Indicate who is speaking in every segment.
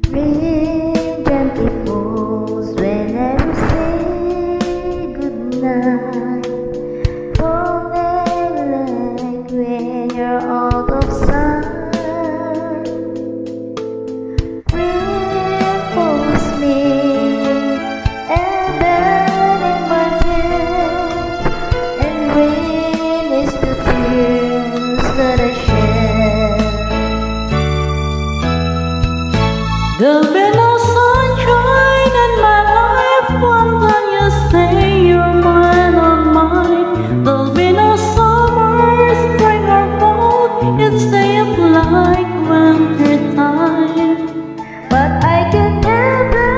Speaker 1: Rain gently falls whenever you say goodnight. Falling like when you're out of sight. Rain follows me and then in my tears. And rain is the tears that I shed.
Speaker 2: There'll be no sunshine in my life when you say you're mine on mine. There'll be no summer, spring or fall. It seems like winter time.
Speaker 1: But I can never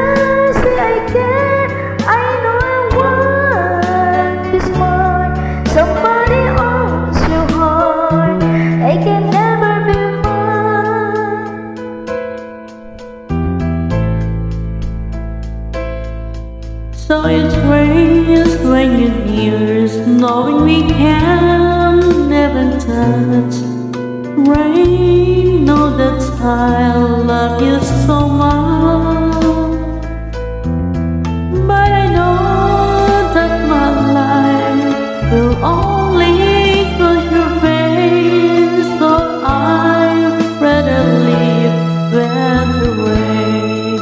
Speaker 1: say I can. I know I want this more. Somebody owns your heart. I can never be mine.
Speaker 2: So it rains when you're near, knowing we can never touch. Rain, know that I love you so much. But I know that my life will only equal your pain. So I'd rather live than the rain.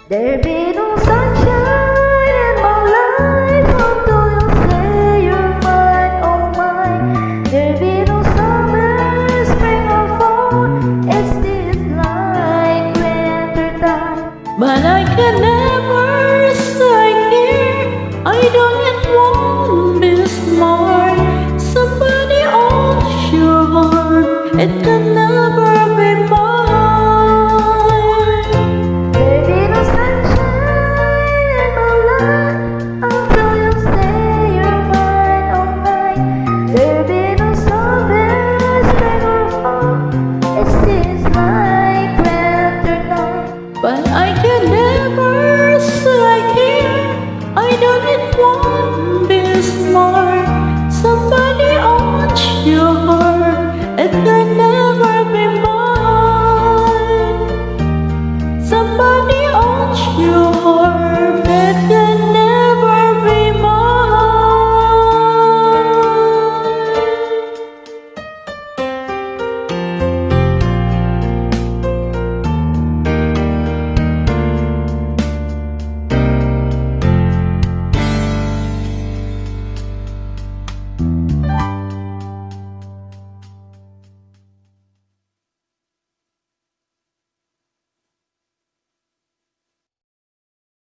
Speaker 1: There'll be no sunshine in my life until you say you're mine, oh mine. There'll be no summer, spring or fall. It's this like winter time.
Speaker 2: But I can never say here, I don't yet want this more. Somebody owns your heart, it can never be mine.
Speaker 1: There'll be no sunshine in my life until you say you're mine, oh mine. There'll be no summer, spring or fall. It's this like winter time.
Speaker 2: But I can never say here, I don't yet want